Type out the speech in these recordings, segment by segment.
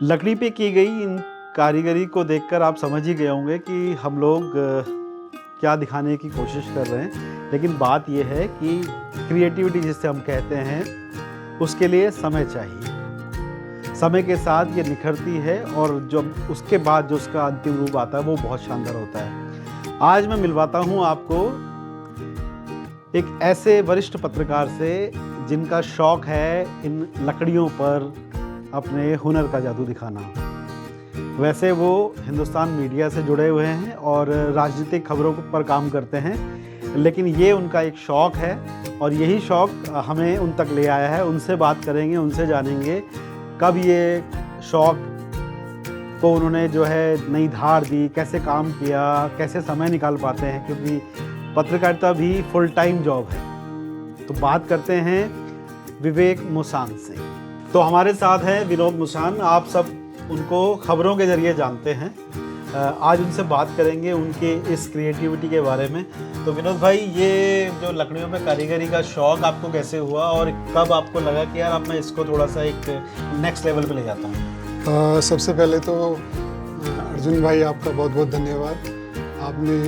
लकड़ी पे की गई इन कारीगरी को देखकर आप समझ ही गए होंगे कि हम लोग क्या दिखाने की कोशिश कर रहे हैं। लेकिन बात यह है कि क्रिएटिविटी जिसे हम कहते हैं उसके लिए समय चाहिए। समय के साथ ये निखरती है और जब उसके बाद जो उसका अंतिम रूप आता है वो बहुत शानदार होता है। आज मैं मिलवाता हूँ आपको एक ऐसे वरिष्ठ पत्रकार से जिनका शौक है इन लकड़ियों पर अपने हुनर का जादू दिखाना। वैसे वो हिंदुस्तान मीडिया से जुड़े हुए हैं और राजनीतिक खबरों पर काम करते हैं, लेकिन ये उनका एक शौक़ है और यही शौक़ हमें उन तक ले आया है। उनसे बात करेंगे, उनसे जानेंगे कब ये शौक़ को उन्होंने जो है नई धार दी, कैसे काम किया, कैसे समय निकाल पाते हैं, क्योंकि पत्रकारिता भी फुल टाइम जॉब है। तो बात करते हैं विवेक मुसान से। तो हमारे साथ हैं विनोद मुसान। आप सब उनको खबरों के ज़रिए जानते हैं। आज उनसे बात करेंगे उनके इस क्रिएटिविटी के बारे में। तो विनोद भाई, ये जो लकड़ियों में कारीगरी का शौक़ आपको कैसे हुआ और कब आपको लगा कि यार अब मैं इसको थोड़ा सा एक नेक्स्ट लेवल पे ले जाता हूँ? सबसे पहले तो अर्जुन भाई आपका बहुत बहुत धन्यवाद। आपने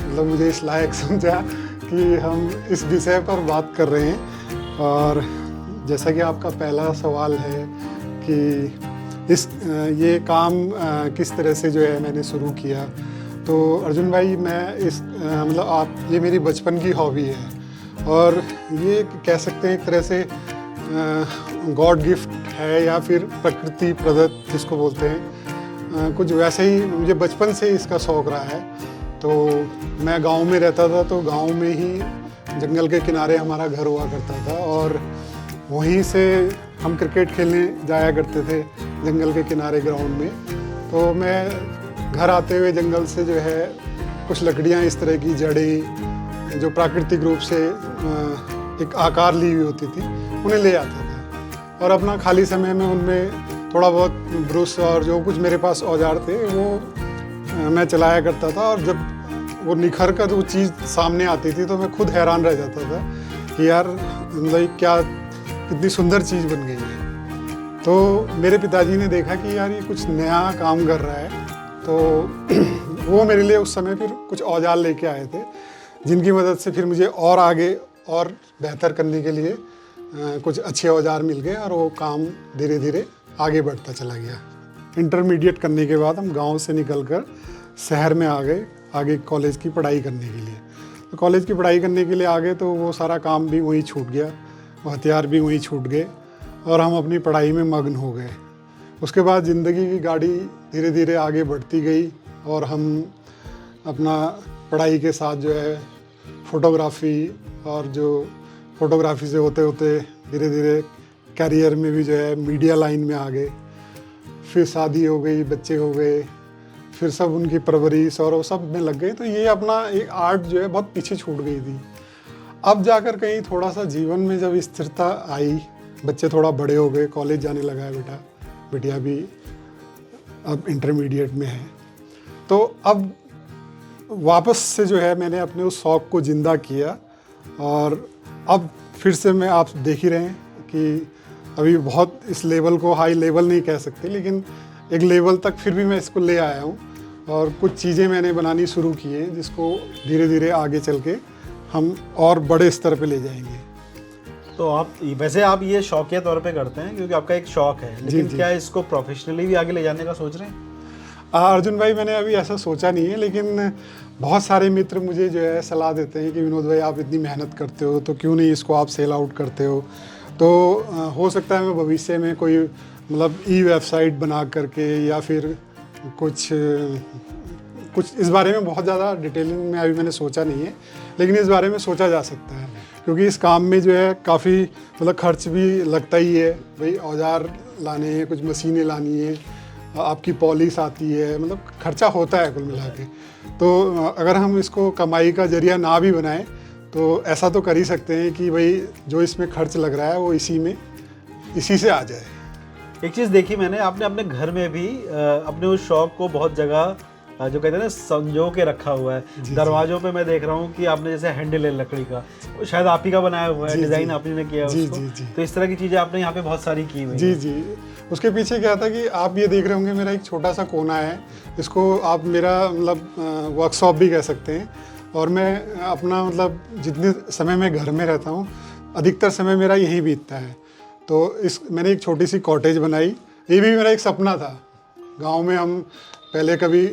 मतलब मुझे इस लायक समझा कि हम इस विषय पर बात कर रहे हैं। और जैसा कि आपका पहला सवाल है कि ये काम किस तरह से जो है मैंने शुरू किया, तो अर्जुन भाई मैं ये मेरी बचपन की हॉबी है और ये कह सकते हैं एक तरह से गॉड गिफ्ट है या फिर प्रकृति प्रदत्त जिसको बोलते हैं। कुछ वैसे ही मुझे बचपन से इसका शौक़ रहा है। तो मैं गांव में रहता था, तो गांव में ही जंगल के किनारे हमारा घर हुआ करता था और वहीं से हम क्रिकेट खेलने जाया करते थे जंगल के किनारे ग्राउंड में। तो मैं घर आते हुए जंगल से जो है कुछ लकड़ियाँ इस तरह की जड़ें जो प्राकृतिक रूप से एक आकार ली हुई होती थी उन्हें ले आता था और अपना खाली समय में उनमें थोड़ा बहुत ब्रश और जो कुछ मेरे पास औजार थे वो मैं चलाया करता था। और जब वो निखर कर वो चीज़ सामने आती थी तो मैं खुद हैरान रह जाता था कि यार मतलब क्या कितनी सुंदर चीज़ बन गई है। तो मेरे पिताजी ने देखा कि यार ये कुछ नया काम कर रहा है, तो वो मेरे लिए उस समय फिर कुछ औजार लेके आए थे जिनकी मदद से फिर मुझे और आगे और बेहतर करने के लिए कुछ अच्छे औजार मिल गए और वो काम धीरे धीरे आगे बढ़ता चला गया। इंटरमीडिएट करने के बाद हम गांव से निकलकर शहर में आ गए आगे कॉलेज की पढ़ाई करने के लिए। तो कॉलेज की पढ़ाई करने के लिए आ गए तो वो सारा काम भी वहीं छूट गया, हथियार भी वहीं छूट गए और हम अपनी पढ़ाई में मग्न हो गए। उसके बाद ज़िंदगी की गाड़ी धीरे धीरे आगे बढ़ती गई और हम अपना पढ़ाई के साथ जो है फ़ोटोग्राफ़ी और जो फ़ोटोग्राफ़ी से होते होते धीरे धीरे कैरियर में भी जो है मीडिया लाइन में आ गए। फिर शादी हो गई, बच्चे हो गए, फिर सब उनकी परवरिश और वो सब में लग गए। तो ये अपना एक आर्ट जो है बहुत पीछे छूट गई थी। अब जाकर कहीं थोड़ा सा जीवन में जब स्थिरता आई, बच्चे थोड़ा बड़े हो गए, कॉलेज जाने लगा है बिटिया भी अब इंटरमीडिएट में है, तो अब वापस से जो है मैंने अपने उस शौक़ को ज़िंदा किया। और अब फिर से मैं आप देख ही रहे हैं कि अभी बहुत इस लेवल को हाई लेवल नहीं कह सकते, लेकिन एक लेवल तक फिर भी मैं इसको ले आया हूँ और कुछ चीज़ें मैंने बनानी शुरू की हैं जिसको धीरे धीरे आगे चल के हम और बड़े स्तर पे ले जाएंगे। तो वैसे आप ये शौकिया तौर पे करते हैं क्योंकि आपका एक शौक़ है, लेकिन क्या इसको प्रोफेशनली भी आगे ले जाने का सोच रहे हैं? अर्जुन भाई, मैंने अभी ऐसा सोचा नहीं है, लेकिन बहुत सारे मित्र मुझे जो है सलाह देते हैं कि विनोद भाई आप इतनी मेहनत करते हो तो क्यों नहीं इसको आप सेल आउट करते हो। तो हो सकता है मैं भविष्य में कोई मतलब वेबसाइट बना करके या फिर कुछ इस बारे में बहुत ज़्यादा डिटेलिंग में अभी मैंने सोचा नहीं है, लेकिन इस बारे में सोचा जा सकता है क्योंकि इस काम में जो है काफ़ी मतलब खर्च भी लगता ही है। भाई औजार लाने हैं, कुछ मशीनें लानी है, आपकी पॉलिश आती है, मतलब खर्चा होता है कुल मिला के। तो अगर हम इसको कमाई का जरिया ना भी बनाएं तो ऐसा तो कर ही सकते हैं कि भाई जो इसमें खर्च लग रहा है वो इसी से आ जाए। एक चीज़ देखी मैंने, आपने अपने घर में भी अपने उस शौक़ को बहुत जगह जो कहते हैं ना संजो के रखा हुआ है। दरवाजों पे मैं देख रहा हूँ कि आपने जैसे हैंडल है लकड़ी का, वो शायद आप ही का बनाया हुआ है, डिजाइन आप ही ने किया है उसको। तो इस तरह की चीजें आपने यहाँ पे बहुत सारी की हुई। जी। उसके पीछे क्या था कि आप ये देख रहे होंगे मेरा एक छोटा सा कोना है, इसको आप मेरा मतलब वर्कशॉप भी कह सकते हैं। और मैं अपना मतलब जितने समय मैं घर में रहता हूँ अधिकतर समय मेरा यही बीतता है। तो मैंने एक छोटी सी कॉटेज बनाई। ये भी मेरा एक सपना था। गांव में हम पहले कभी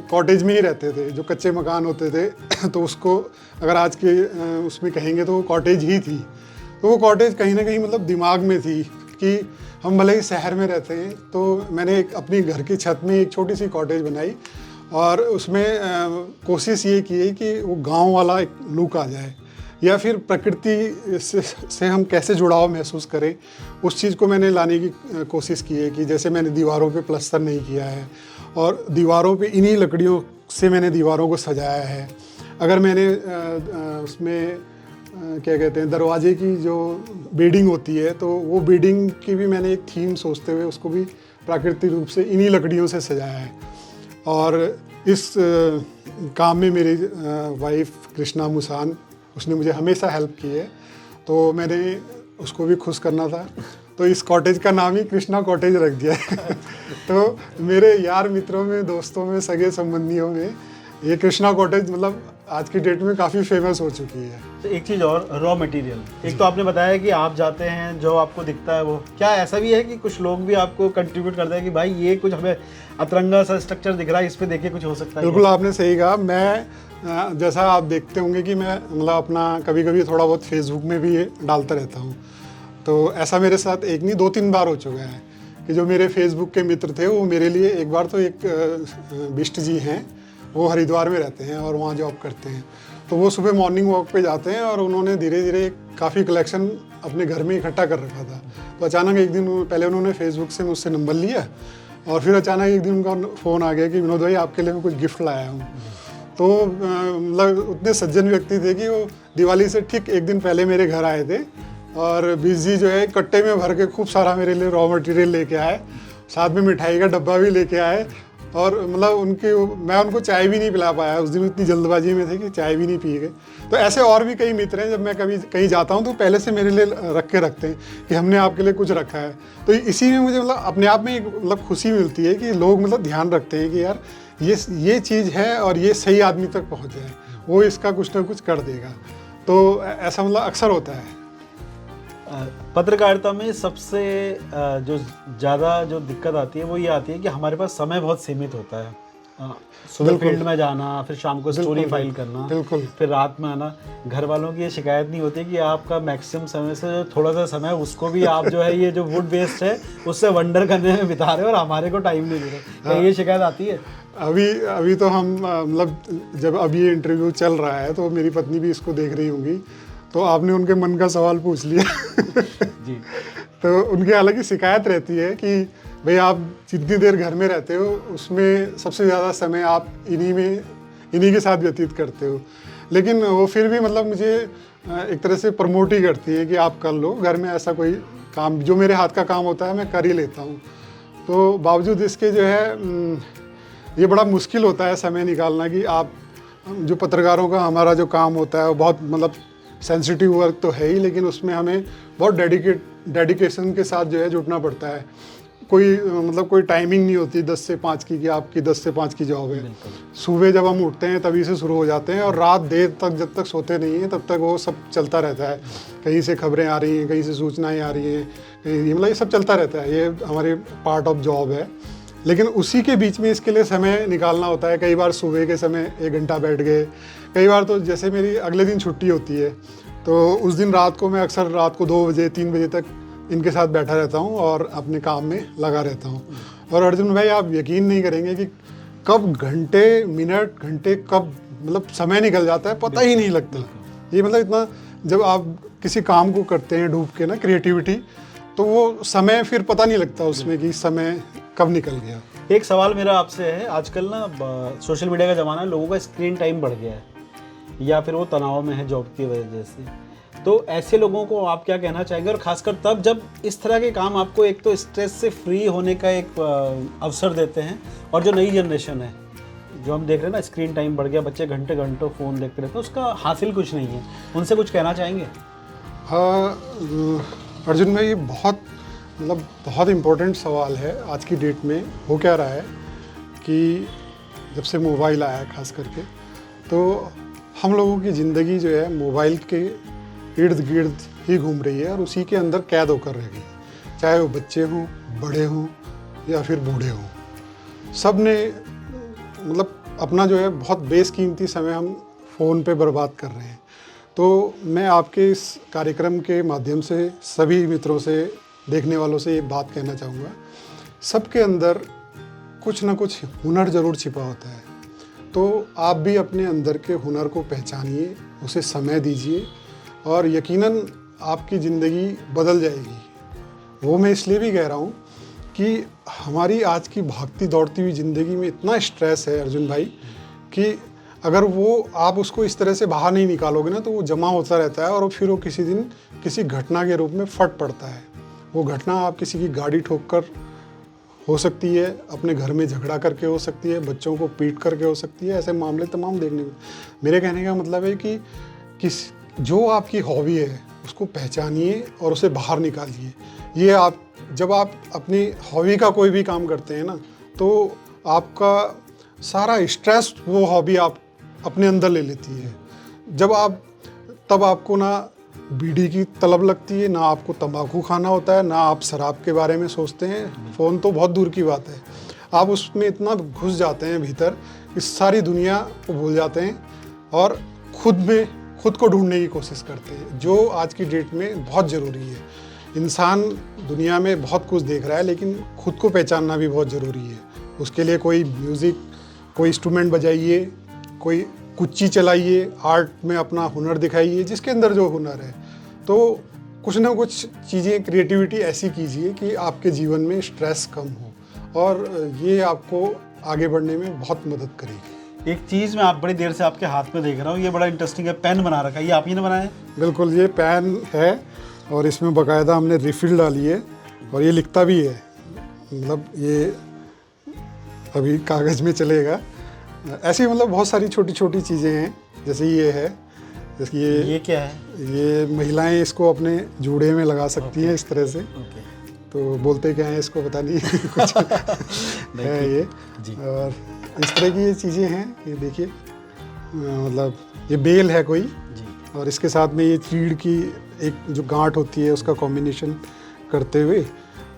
कॉटेज में ही रहते थे, जो कच्चे मकान होते थे तो उसको अगर आज के उसमें कहेंगे तो वो कॉटेज ही थी। तो वो कॉटेज कहीं ना कहीं मतलब दिमाग में थी कि हम भले ही शहर में रहते हैं, तो मैंने अपनी घर की छत में एक छोटी सी कॉटेज बनाई और उसमें कोशिश ये की है कि वो गांव वाला एक लुक आ जाए, या फिर प्रकृति से हम कैसे जुड़ाव महसूस करें, उस चीज़ को मैंने लाने की कोशिश की है। कि जैसे मैंने दीवारों पे प्लास्टर नहीं किया है और दीवारों पे इन्हीं लकड़ियों से मैंने दीवारों को सजाया है। अगर मैंने उसमें क्या कहते हैं दरवाजे की जो बेडिंग होती है, तो वो बेडिंग की भी मैंने एक थीम सोचते हुए उसको भी प्राकृतिक रूप से इन्हीं लकड़ियों से सजाया है। और इस काम में मेरी वाइफ कृष्णा मुसान, उसने मुझे हमेशा हेल्प की है, तो मैंने उसको भी खुश करना था, तो इस कॉटेज का नाम ही कृष्णा कॉटेज रख दिया है। तो मेरे यार मित्रों में, दोस्तों में, सगे संबंधियों में ये कृष्णा कॉटेज मतलब आज की डेट में काफ़ी फेमस हो चुकी है। तो एक चीज़ और, रॉ मटेरियल, एक तो आपने बताया कि आप जाते हैं जो आपको दिखता है वो, क्या ऐसा भी है कि कुछ लोग भी आपको कंट्रीब्यूट करते हैं कि भाई ये कुछ हमें अतरंगा सा स्ट्रक्चर दिख रहा है, इस पे देखिए कुछ हो सकता है? बिल्कुल आपने सही कहा। मैं जैसा आप देखते होंगे कि मैं मतलब अपना कभी कभी थोड़ा बहुत फेसबुक में भी ये डालता रहता हूँ। तो ऐसा मेरे साथ एक नहीं 2-3 बार हो चुका है कि जो मेरे फेसबुक के मित्र थे वो मेरे लिए एक बार तो एक बिष्ट जी हैं, वो हरिद्वार में रहते हैं और वहाँ जॉब करते हैं। तो वो सुबह मॉर्निंग वॉक पे जाते हैं और उन्होंने धीरे धीरे काफ़ी कलेक्शन अपने घर में इकट्ठा कर रखा था। तो अचानक एक दिन पहले उन्होंने फेसबुक से मुझसे नंबर लिया और फिर अचानक एक दिन उनका फ़ोन आ गया कि विनोद भाई आपके लिए मैं कुछ गिफ्ट लाया हूँ। तो मतलब उतने सज्जन व्यक्ति थे कि वो दिवाली से ठीक एक दिन पहले मेरे घर आए थे और बीस जी जो है कट्टे में भर के खूब सारा मेरे लिए रॉ मटेरियल लेके आए, साथ में मिठाई का डब्बा भी लेके आए। और मतलब मैं उनको चाय भी नहीं पिला पाया उस दिन, इतनी जल्दबाजी में थे कि चाय भी नहीं पी गए। तो ऐसे और भी कई मित्र हैं, जब मैं कभी कहीं जाता हूँ तो पहले से मेरे लिए रख के रखते हैं कि हमने आपके लिए कुछ रखा है। तो इसी में मुझे मतलब अपने आप में एक मतलब खुशी मिलती है कि लोग मतलब ध्यान रखते हैं कि यार ये चीज़ है और ये सही आदमी तक पहुँच जाए, वो इसका कुछ ना कुछ कर देगा। तो ऐसा मतलब अक्सर होता है। पत्रकारिता में सबसे जो ज़्यादा जो दिक्कत आती है वो ये आती है कि हमारे पास समय बहुत सीमित होता है। सुबह फील्ड में जाना, फिर शाम को स्टोरी फाइल करना, फिर रात में आना। घर वालों की ये शिकायत नहीं होती कि आपका मैक्सिमम समय से जो थोड़ा सा समय उसको भी आप जो है ये जो वुड वेस्ट है उससे वंडर करने में बिता रहे हो और हमारे को टाइम नहीं दे रहे। क्या ये शिकायत आती है? अभी तो हम मतलब जब अभी ये इंटरव्यू चल रहा है तो मेरी पत्नी भी इसको देख रही होंगी, तो आपने उनके मन का सवाल पूछ लिया। जी। तो उनकी हालांकि शिकायत रहती है कि भाई आप जितनी देर घर में रहते हो उसमें सबसे ज़्यादा समय आप इन्हीं के साथ व्यतीत करते हो। लेकिन वो फिर भी मतलब मुझे एक तरह से प्रमोट ही करती है कि आप कर लो, घर में ऐसा कोई काम जो मेरे हाथ का काम होता है मैं कर ही लेता हूँ। तो बावजूद इसके जो है ये बड़ा मुश्किल होता है समय निकालना कि आप जो पत्रकारों का हमारा जो काम होता है वो बहुत मतलब सेंसिटिव वर्क तो है ही, लेकिन उसमें हमें बहुत डेडिकेशन के साथ जो है जुटना पड़ता है। कोई मतलब कोई टाइमिंग नहीं होती 10 से 5 की कि आपकी 10 से 5 की जॉब है। सुबह जब हम उठते हैं तभी से शुरू हो जाते हैं और रात देर तक जब तक सोते नहीं हैं तब तक वो सब चलता रहता है। कहीं से खबरें आ रही हैं, कहीं से सूचनाएं आ रही हैं, कहीं मतलब ये सब चलता रहता है। ये हमारे पार्ट ऑफ जॉब है। लेकिन उसी के बीच में इसके लिए समय निकालना होता है। कई बार सुबह के समय 1 घंटा बैठ गए, कई बार तो जैसे मेरी अगले दिन छुट्टी होती है तो उस दिन रात को मैं अक्सर रात को 2 बजे 3 बजे तक इनके साथ बैठा रहता हूँ और अपने काम में लगा रहता हूँ। और अर्जुन भाई आप यकीन नहीं करेंगे कि कब घंटे मिनट घंटे कब मतलब समय निकल जाता है पता ही नहीं लगता। ये मतलब इतना जब आप किसी काम को करते हैं डूब के ना क्रिएटिविटी, तो वो समय फिर पता नहीं लगता उसमें कि समय कब निकल गया। एक सवाल मेरा आपसे है, आजकल ना सोशल मीडिया का ज़माना है, लोगों का स्क्रीन टाइम बढ़ गया है या फिर वो तनाव में है जॉब की वजह से, तो ऐसे लोगों को आप क्या कहना चाहेंगे? और ख़ासकर तब जब इस तरह के काम आपको एक तो स्ट्रेस से फ्री होने का एक अवसर देते हैं और जो नई जनरेशन है जो हम देख रहे हैं ना, स्क्रीन टाइम बढ़ गया, बच्चे घंटे घंटों फ़ोन देखते रहते हैं, उसका हासिल कुछ नहीं है, उनसे कुछ कहना चाहेंगे? हाँ अर्जुन भाई, ये बहुत इम्पोर्टेंट सवाल है आज की डेट में। हो क्या रहा है कि जब से मोबाइल आया खास करके, तो हम लोगों की ज़िंदगी जो है मोबाइल के इर्द गिर्द ही घूम रही है और उसी के अंदर कैद होकर रह गई। चाहे वो बच्चे हों, बड़े हों या फिर बूढ़े हों, सब ने अपना जो है बहुत बेशकीमती समय हम फ़ोन पे बर्बाद कर रहे हैं। तो मैं आपके इस कार्यक्रम के माध्यम से सभी मित्रों से, देखने वालों से ये बात कहना चाहूँगा, सबके अंदर कुछ ना कुछ हुनर ज़रूर छिपा होता है। तो आप भी अपने अंदर के हुनर को पहचानिए, उसे समय दीजिए और यकीनन आपकी ज़िंदगी बदल जाएगी। वो मैं इसलिए भी कह रहा हूँ कि हमारी आज की भागती दौड़ती हुई ज़िंदगी में इतना स्ट्रेस है अर्जुन भाई कि अगर वो आप उसको इस तरह से बाहर नहीं निकालोगे ना, तो वो जमा होता रहता है और फिर वो किसी दिन किसी घटना के रूप में फट पड़ता है। वो घटना आप किसी की गाड़ी ठोक कर हो सकती है, अपने घर में झगड़ा करके हो सकती है, बच्चों को पीट करके हो सकती है। ऐसे मामले तमाम देखने को। मेरे कहने का मतलब है कि जो आपकी हॉबी है उसको पहचानिए और उसे बाहर निकालिए। ये आप जब आप अपनी हॉबी का कोई भी काम करते हैं ना, तो आपका सारा स्ट्रेस वो हॉबी आप अपने अंदर ले लेती है। तब आपको ना बीड़ी की तलब लगती है, ना आपको तंबाकू खाना होता है, ना आप शराब के बारे में सोचते हैं। फ़ोन तो बहुत दूर की बात है, आप उसमें इतना घुस जाते हैं भीतर, इस सारी दुनिया को भूल जाते हैं और खुद को ढूंढने की कोशिश करते हैं, जो आज की डेट में बहुत ज़रूरी है। इंसान दुनिया में बहुत कुछ देख रहा है, लेकिन खुद को पहचानना भी बहुत ज़रूरी है। उसके लिए कोई म्यूज़िक, कोई इंस्ट्रूमेंट बजाइए, कोई कुच्ची चलाइए, आर्ट में अपना हुनर दिखाइए, जिसके अंदर जो हुनर है। तो कुछ ना कुछ चीज़ें, क्रिएटिविटी ऐसी कीजिए कि आपके जीवन में स्ट्रेस कम हो और ये आपको आगे बढ़ने में बहुत मदद करेगी। एक चीज़ मैं बड़ी देर से आपके हाथ में देख रहा हूँ, ये बड़ा इंटरेस्टिंग है, पेन बना रखा है, ये आप ही ने बनाया है? बिल्कुल, ये पेन है और इसमें बाकायदा हमने रिफ़िल डाली है और ये लिखता भी है। ये अभी कागज़ में चलेगा। ऐसी बहुत सारी छोटी छोटी चीज़ें हैं, जैसे ये है, जैसे ये क्या है? ये महिलाएं इसको अपने जूड़े में लगा सकती हैं इस तरह से। तो बोलते क्या हैं इसको पता नहीं कुछ है ये जी। और इस तरह की ये चीज़ें हैं, ये देखिए, ये बेल है कोई जी। और इसके साथ में ये चीड़ की एक जो गांठ होती है उसका कॉम्बिनेशन करते हुए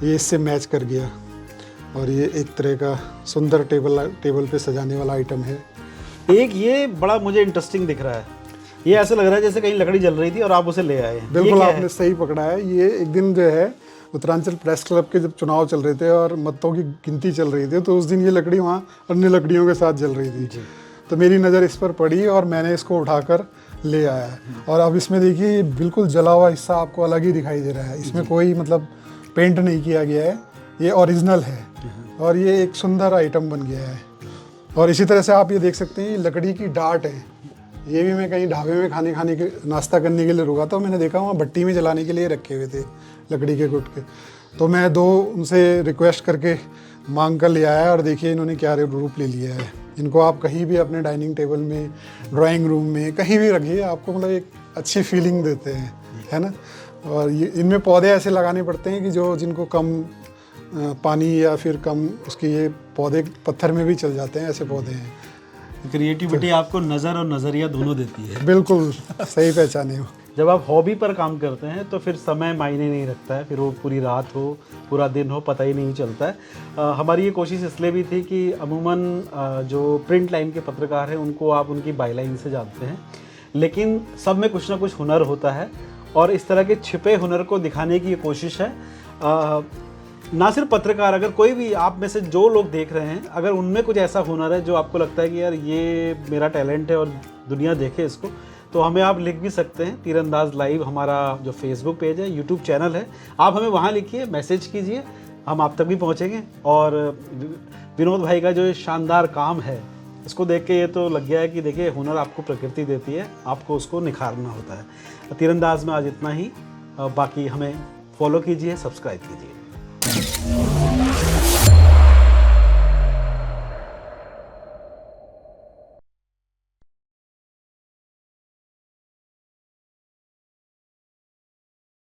ये इससे मैच कर गया। और ये एक तरह का सुंदर टेबल पे सजाने वाला आइटम है। एक ये बड़ा मुझे इंटरेस्टिंग दिख रहा है, ये ऐसा लग रहा है जैसे कहीं लकड़ी जल रही थी और आप उसे ले आए हैं। बिल्कुल, आपने सही पकड़ा है। ये एक दिन जो है उत्तरांचल प्रेस क्लब के जब चुनाव चल रहे थे और मतों की गिनती चल रही थी, तो उस दिन ये लकड़ी वहाँ अन्य लकड़ियों के साथ जल रही थी। तो मेरी नज़र इस पर पड़ी और मैंने इसको उठाकर ले आया। और अब इसमें देखिए, ये बिल्कुल जला हुआ हिस्सा आपको अलग ही दिखाई दे रहा है। इसमें कोई पेंट नहीं किया गया है, ये ओरिजिनल है और ये एक सुंदर आइटम बन गया है। और इसी तरह से आप ये देख सकते हैं, ये लकड़ी की डाट है। ये भी मैं कहीं ढाबे में खाने के नाश्ता करने के लिए रुका था, मैंने देखा वहाँ भट्टी में जलाने के लिए रखे हुए थे लकड़ी के गुटके। तो मैं उनसे रिक्वेस्ट करके मांग कर ले आया और देखिए इन्होंने क्या रूप ले लिया है। इनको आप कहीं भी अपने डाइनिंग टेबल में, ड्राइंग रूम में, कहीं भी रखिए, आपको एक अच्छी फीलिंग देते हैं, है ना। और ये इनमें पौधे ऐसे लगाने पड़ते हैं कि जिनको कम पानी या फिर कम उसकी, ये पौधे पत्थर में भी चल जाते हैं, ऐसे पौधे हैं। क्रिएटिविटी आपको नज़र और नज़रिया दोनों देती है। बिल्कुल सही पहचाने हो। जब आप हॉबी पर काम करते हैं तो फिर समय मायने नहीं रखता है, फिर वो पूरी रात हो, पूरा दिन हो, पता ही नहीं चलता है। हमारी ये कोशिश इसलिए भी थी कि अमूमन जो प्रिंट लाइन के पत्रकार हैं उनको आप उनकी बाईलाइन से जानते हैं, लेकिन सब में कुछ ना कुछ हुनर होता है और इस तरह के छिपे हुनर को दिखाने की ये कोशिश है। ना सिर्फ पत्रकार, अगर कोई भी आप में से जो लोग देख रहे हैं, अगर उनमें कुछ ऐसा हुनर है जो आपको लगता है कि यार ये मेरा टैलेंट है और दुनिया देखे इसको, तो हमें आप लिख भी सकते हैं। तीरंदाज लाइव हमारा जो फेसबुक पेज है, यूट्यूब चैनल है, आप हमें वहाँ लिखिए, मैसेज कीजिए, हम आप तक भी पहुँचेंगे। और विनोद भाई का जो ये शानदार काम है, इसको देख के ये तो लग गया है कि देखिए हुनर आपको प्रकृति देती है, आपको उसको निखारना होता है। तीरंदाज में आज इतना ही। बाकी हमें फॉलो कीजिए, सब्सक्राइब कीजिए।